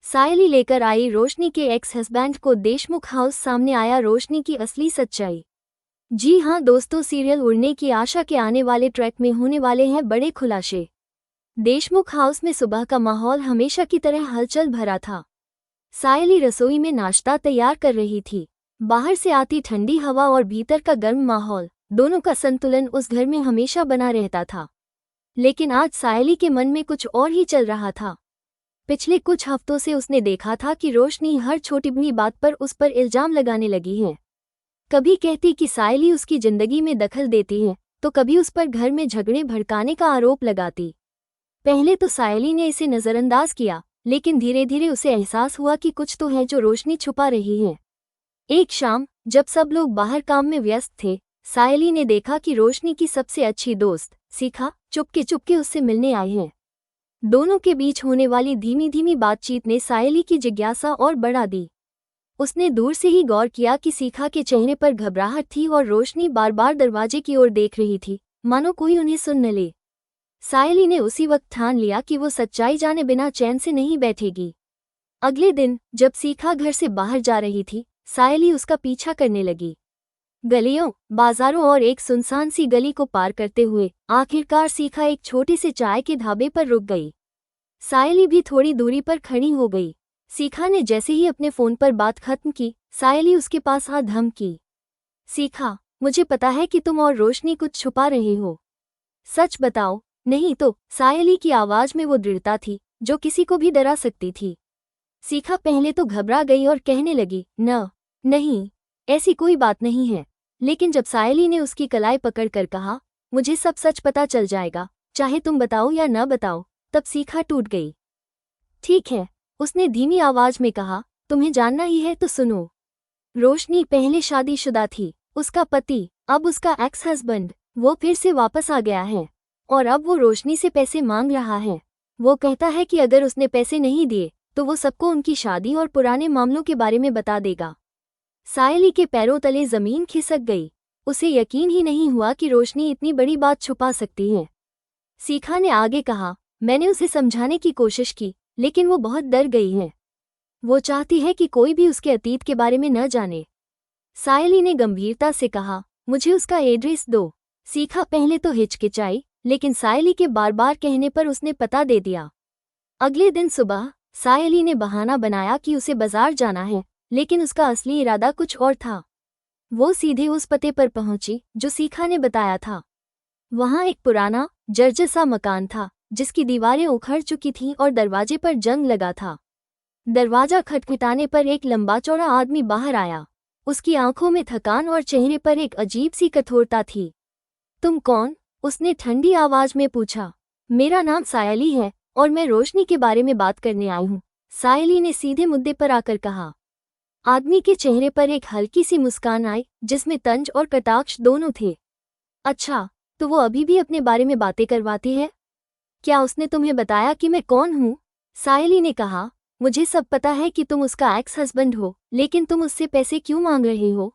सायली लेकर आई रोशनी के ex husband को देशमुख हाउस। सामने आया रोशनी की असली सच्चाई। जी हां दोस्तों, सीरियल उड़ने की आशा के आने वाले ट्रैक में होने वाले हैं बड़े खुलासे। देशमुख हाउस में सुबह का माहौल हमेशा की तरह हलचल भरा था। सायली रसोई में नाश्ता तैयार कर रही थी। बाहर से आती ठंडी हवा और भीतर का गर्म माहौल, दोनों का संतुलन उस घर में हमेशा बना रहता था। लेकिन आज सायली के मन में कुछ और ही चल रहा था। पिछले कुछ हफ्तों से उसने देखा था कि रोशनी हर छोटी बड़ी बात पर उस पर इल्जाम लगाने लगी है। कभी कहती कि सायली उसकी जिंदगी में दखल देती है, तो कभी उस पर घर में झगड़े भड़काने का आरोप लगाती। पहले तो सायली ने इसे नज़रअंदाज किया, लेकिन धीरे धीरे उसे एहसास हुआ कि कुछ तो है जो रोशनी छुपा रही है। एक शाम जब सब लोग बाहर काम में व्यस्त थे, सायली ने देखा कि रोशनी की सबसे अच्छी दोस्त शिखा चुपके चुपके उससे मिलने आई है। दोनों के बीच होने वाली धीमी धीमी बातचीत ने सायली की जिज्ञासा और बढ़ा दी। उसने दूर से ही गौर किया कि शिखा के चेहरे पर घबराहट थी और रोशनी बार बार दरवाजे की ओर देख रही थी, मानो कोई उन्हें सुन न ले। सायली ने उसी वक्त ठान लिया कि वो सच्चाई जाने बिना चैन से नहीं बैठेगी। अगले दिन जब शिखा घर से बाहर जा रही थी, सायली उसका पीछा करने लगी। गलियों, बाजारों और एक सुनसान सी गली को पार करते हुए आखिरकार शिखा एक छोटे से चाय के ढाबे पर रुक गई। सायली भी थोड़ी दूरी पर खड़ी हो गई। शिखा ने जैसे ही अपने फोन पर बात खत्म की, सायली उसके पास आ धमकी। शिखा, मुझे पता है कि तुम और रोशनी कुछ छुपा रहे हो। सच बताओ, नहीं तो। सायली की आवाज में वो दृढ़ता थी जो किसी को भी डरा सकती थी। शिखा पहले तो घबरा गई और कहने लगी, नहीं, ऐसी कोई बात नहीं है। लेकिन जब सायली ने उसकी कलाई पकड़कर कहा, मुझे सब सच पता चल जाएगा, चाहे तुम बताओ या न बताओ, तब शिखा टूट गई। ठीक है, उसने धीमी आवाज में कहा, तुम्हें जानना ही है तो सुनो। रोशनी पहले शादीशुदा थी। उसका पति, अब उसका एक्स हस्बैंड, वो फिर से वापस आ गया है और अब वो रोशनी से पैसे मांग रहा है। वो कहता है कि अगर उसने पैसे नहीं दिए तो वो सबको उनकी शादी और पुराने मामलों के बारे में बता देगा। सायली के पैरों तले जमीन खिसक गई। उसे यकीन ही नहीं हुआ कि रोशनी इतनी बड़ी बात छुपा सकती है। शिखा ने आगे कहा, मैंने उसे समझाने की कोशिश की, लेकिन वो बहुत डर गई है। वो चाहती है कि कोई भी उसके अतीत के बारे में न जाने। सायली ने गंभीरता से कहा, मुझे उसका एड्रेस दो। शिखा पहले तो हिचकिचाई, लेकिन सायली के बार बार कहने पर उसने पता दे दिया। अगले दिन सुबह सायली ने बहाना बनाया कि उसे बाजार जाना है, लेकिन उसका असली इरादा कुछ और था। वो सीधे उस पते पर पहुंची जो शिखा ने बताया था। वहां एक पुराना जर्जर सा मकान था, जिसकी दीवारें उखड़ चुकी थीं और दरवाजे पर जंग लगा था। दरवाजा खटखटाने पर एक लंबा चौड़ा आदमी बाहर आया। उसकी आंखों में थकान और चेहरे पर एक अजीब सी कठोरता थी। तुम कौन? उसने ठंडी आवाज में पूछा। मेरा नाम सायली है और मैं रोशनी के बारे में बात करने आई हूँ, सायली ने सीधे मुद्दे पर आकर कहा। आदमी के चेहरे पर एक हल्की सी मुस्कान आई, जिसमें तंज और कटाक्ष दोनों थे। अच्छा, तो वो अभी भी अपने बारे में बातें करवाती है? क्या उसने तुम्हें बताया कि मैं कौन हूँ? सायली ने कहा, मुझे सब पता है कि तुम उसका एक्स हस्बैंड हो, लेकिन तुम उससे पैसे क्यों मांग रहे हो?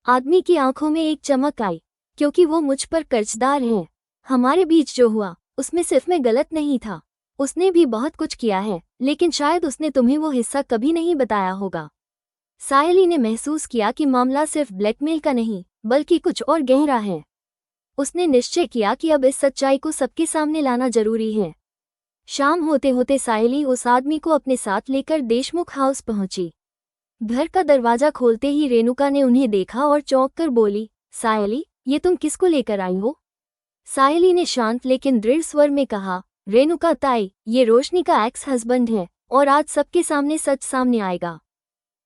आदमी की आंखों में एक चमक आई, क्योंकि वो मुझ पर कर्जदार है। हमारे बीच जो हुआ उसमें सिर्फ मैं गलत नहीं था। उसने भी बहुत कुछ किया है, लेकिन शायद उसने तुम्हें वो हिस्सा कभी नहीं बताया होगा। सायली ने महसूस किया कि मामला सिर्फ ब्लैकमेल का नहीं, बल्कि कुछ और गहरा है। उसने निश्चय किया कि अब इस सच्चाई को सबके सामने लाना जरूरी है। शाम होते होते सायली उस आदमी को अपने साथ लेकर देशमुख हाउस पहुंची। घर का दरवाजा खोलते ही रेणुका ने उन्हें देखा और चौंक कर बोली, सायली, ये तुम किसको लेकर आई हो? सायली ने शांत लेकिन दृढ़ स्वर में कहा, रेणुका ताई, ये रोशनी का एक्स हस्बैंड है और आज सबके सामने सच सामने आएगा।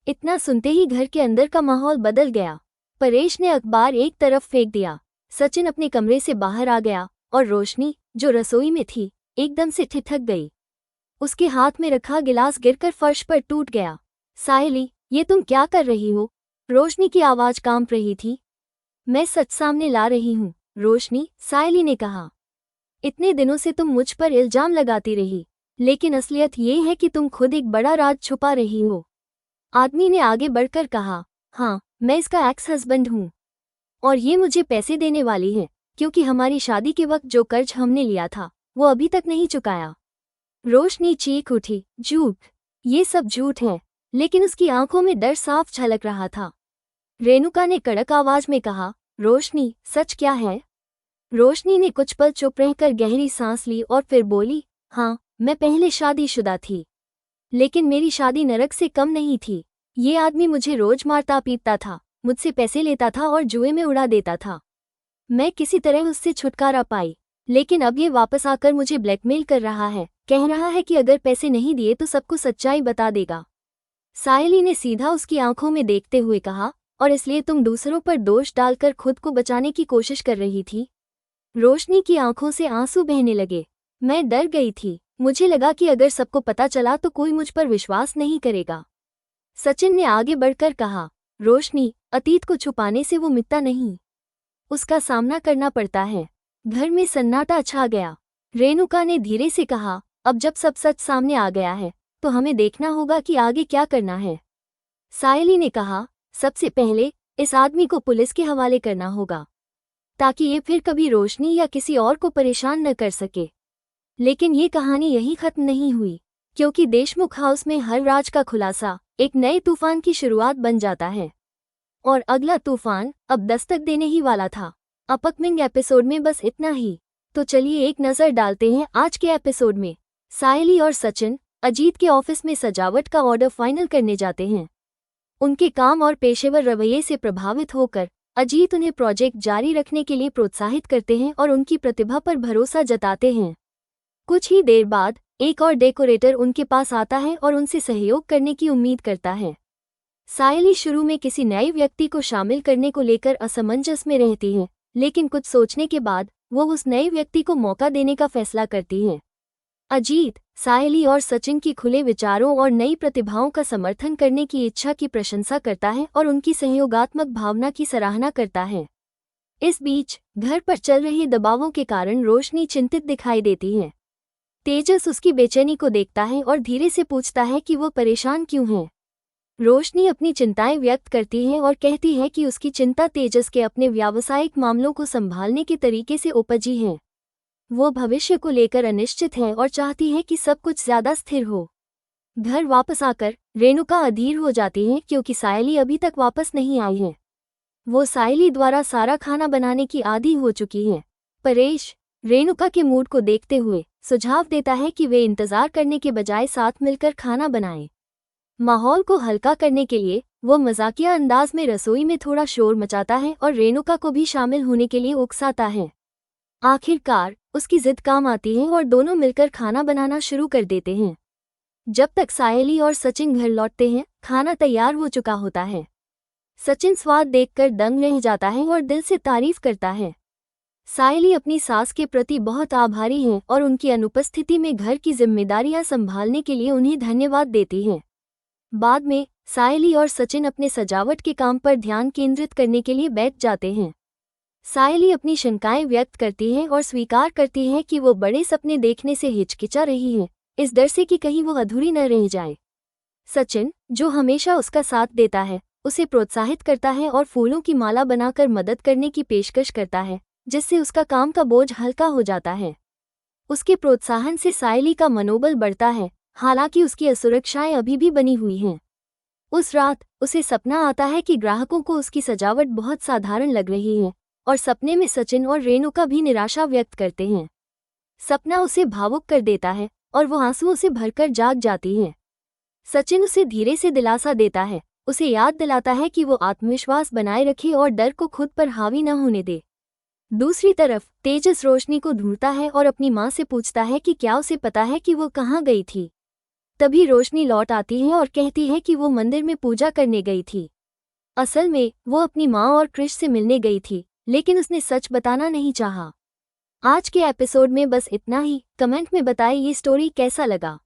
इतना सुनते ही घर के अंदर का माहौल बदल गया। परेश ने अखबार एक तरफ फेंक दिया। सचिन अपने कमरे से बाहर आ गया और रोशनी, जो रसोई में थी, एकदम से ठिठक गई। उसके हाथ में रखा गिलास गिरकर फर्श पर टूट गया। सायली, ये तुम क्या कर रही हो? रोशनी की आवाज कांप रही थी। मैं सच सामने ला रही हूँ रोशनी, सायली ने कहा। इतने दिनों से तुम मुझ पर इल्जाम लगाती रही, लेकिन असलियत ये है कि तुम खुद एक बड़ा राज छुपा रही हो। आदमी ने आगे बढ़कर कहा, हाँ, मैं इसका एक्स हस्बैंड हूँ और ये मुझे पैसे देने वाली है, क्योंकि हमारी शादी के वक्त जो कर्ज हमने लिया था वो अभी तक नहीं चुकाया। रोशनी चीख उठी, झूठ! ये सब झूठ है, लेकिन उसकी आंखों में डर साफ झलक रहा था। रेणुका ने कड़क आवाज में कहा, रोशनी, सच क्या है? रोशनी ने कुछ पल चुप रहकर गहरी सांस ली और फिर बोली, हाँ, मैं पहले शादीशुदा थी, लेकिन मेरी शादी नरक से कम नहीं थी। ये आदमी मुझे रोज मारता पीटता था, मुझसे पैसे लेता था और जुए में उड़ा देता था। मैं किसी तरह उससे छुटकारा पाई, लेकिन अब ये वापस आकर मुझे ब्लैकमेल कर रहा है, कह रहा है कि अगर पैसे नहीं दिए तो सबको सच्चाई बता देगा। सायली ने सीधा उसकी आंखों में देखते हुए कहा, और इसलिए तुम दूसरों पर दोष डालकर खुद को बचाने की कोशिश कर रही थी? रोशनी की आंखों से आंसू बहने लगे। मैं डर गई थी, मुझे लगा कि अगर सबको पता चला तो कोई मुझ पर विश्वास नहीं करेगा। सचिन ने आगे बढ़कर कहा, रोशनी, अतीत को छुपाने से वो मिटता नहीं, उसका सामना करना पड़ता है। घर में सन्नाटा छा गया। रेणुका ने धीरे से कहा, अब जब सब सच सामने आ गया है तो हमें देखना होगा कि आगे क्या करना है। सायली ने कहा, सबसे पहले इस आदमी को पुलिस के हवाले करना होगा, ताकि ये फिर कभी रोशनी या किसी और को परेशान न कर सके। लेकिन ये कहानी यहीं खत्म नहीं हुई, क्योंकि देशमुख हाउस में हर राज का खुलासा एक नए तूफान की शुरुआत बन जाता है। और अगला तूफान अब दस्तक देने ही वाला था। अपकमिंग एपिसोड में बस इतना ही। तो चलिए एक नज़र डालते हैं आज के एपिसोड में। सायली और सचिन अजीत के ऑफिस में सजावट का ऑर्डर फाइनल करने जाते हैं। उनके काम और पेशेवर रवैये से प्रभावित होकर अजीत उन्हें प्रोजेक्ट जारी रखने के लिए प्रोत्साहित करते हैं और उनकी प्रतिभा पर भरोसा जताते हैं। कुछ ही देर बाद एक और डेकोरेटर उनके पास आता है और उनसे सहयोग करने की उम्मीद करता है। सायली शुरू में किसी नए व्यक्ति को शामिल करने को लेकर असमंजस में रहती है, लेकिन कुछ सोचने के बाद वो उस नए व्यक्ति को मौका देने का फैसला करती है। अजीत सायली और सचिन की खुले विचारों और नई प्रतिभाओं का समर्थन करने की इच्छा की प्रशंसा करता है और उनकी सहयोगात्मक भावना की सराहना करता है। इस बीच घर पर चल रहे दबावों के कारण रोशनी चिंतित दिखाई देती है। तेजस उसकी बेचैनी को देखता है और धीरे से पूछता है कि वो परेशान क्यों है। रोशनी अपनी चिंताएं व्यक्त करती है और कहती है कि उसकी चिंता तेजस के अपने व्यावसायिक मामलों को संभालने के तरीके से उपजी है। वो भविष्य को लेकर अनिश्चित है और चाहती है कि सब कुछ ज्यादा स्थिर हो। घर वापस आकर रेणुका अधीर हो जाती है क्योंकि सायली अभी तक वापस नहीं आई है। वो सायली द्वारा सारा खाना बनाने की आदी हो चुकी है। परेश रेणुका के मूड को देखते हुए सुझाव देता है कि वे इंतजार करने के बजाय साथ मिलकर खाना बनाएं। माहौल को हल्का करने के लिए वो मजाकिया अंदाज में रसोई में थोड़ा शोर मचाता है और रेणुका को भी शामिल होने के लिए उकसाता है। आखिरकार उसकी जिद काम आती है और दोनों मिलकर खाना बनाना शुरू कर देते हैं। जब तक सायली और सचिन घर लौटते हैं, खाना तैयार हो चुका होता है। सचिन स्वाद देखकर दंग रह जाता है और दिल से तारीफ करता है। सायली अपनी सास के प्रति बहुत आभारी है और उनकी अनुपस्थिति में घर की जिम्मेदारियां संभालने के लिए उन्हें धन्यवाद देती है। बाद में सायली और सचिन अपने सजावट के काम पर ध्यान केंद्रित करने के लिए बैठ जाते हैं। सायली अपनी शंकाएं व्यक्त करती है और स्वीकार करती है कि वो बड़े सपने देखने से हिचकिचा रही है, इस डर से कि कहीं वो अधूरी न रह जाए। सचिन, जो हमेशा उसका साथ देता है, उसे प्रोत्साहित करता है और फूलों की माला बनाकर मदद करने की पेशकश करता है, जिससे उसका काम का बोझ हल्का हो जाता है। उसके प्रोत्साहन से सायली का मनोबल बढ़ता है, हालांकि उसकी असुरक्षाएं अभी भी बनी हुई हैं। उस रात उसे सपना आता है कि ग्राहकों को उसकी सजावट बहुत साधारण लग रही है और सपने में सचिन और रेणुका भी निराशा व्यक्त करते हैं। सपना उसे भावुक कर देता है और वो आंसुओं से भरकर जाग जाती है। सचिन उसे धीरे से दिलासा देता है, उसे याद दिलाता है कि वो आत्मविश्वास बनाए रखे और डर को खुद पर हावी न होने दे। दूसरी तरफ तेजस रोशनी को ढूंढता है और अपनी माँ से पूछता है कि क्या उसे पता है कि वो कहाँ गई थी। तभी रोशनी लौट आती है और कहती है कि वो मंदिर में पूजा करने गई थी। असल में वो अपनी माँ और क्रिश से मिलने गई थी, लेकिन उसने सच बताना नहीं चाहा। आज के एपिसोड में बस इतना ही। कमेंट में बताएं ये स्टोरी कैसा लगा।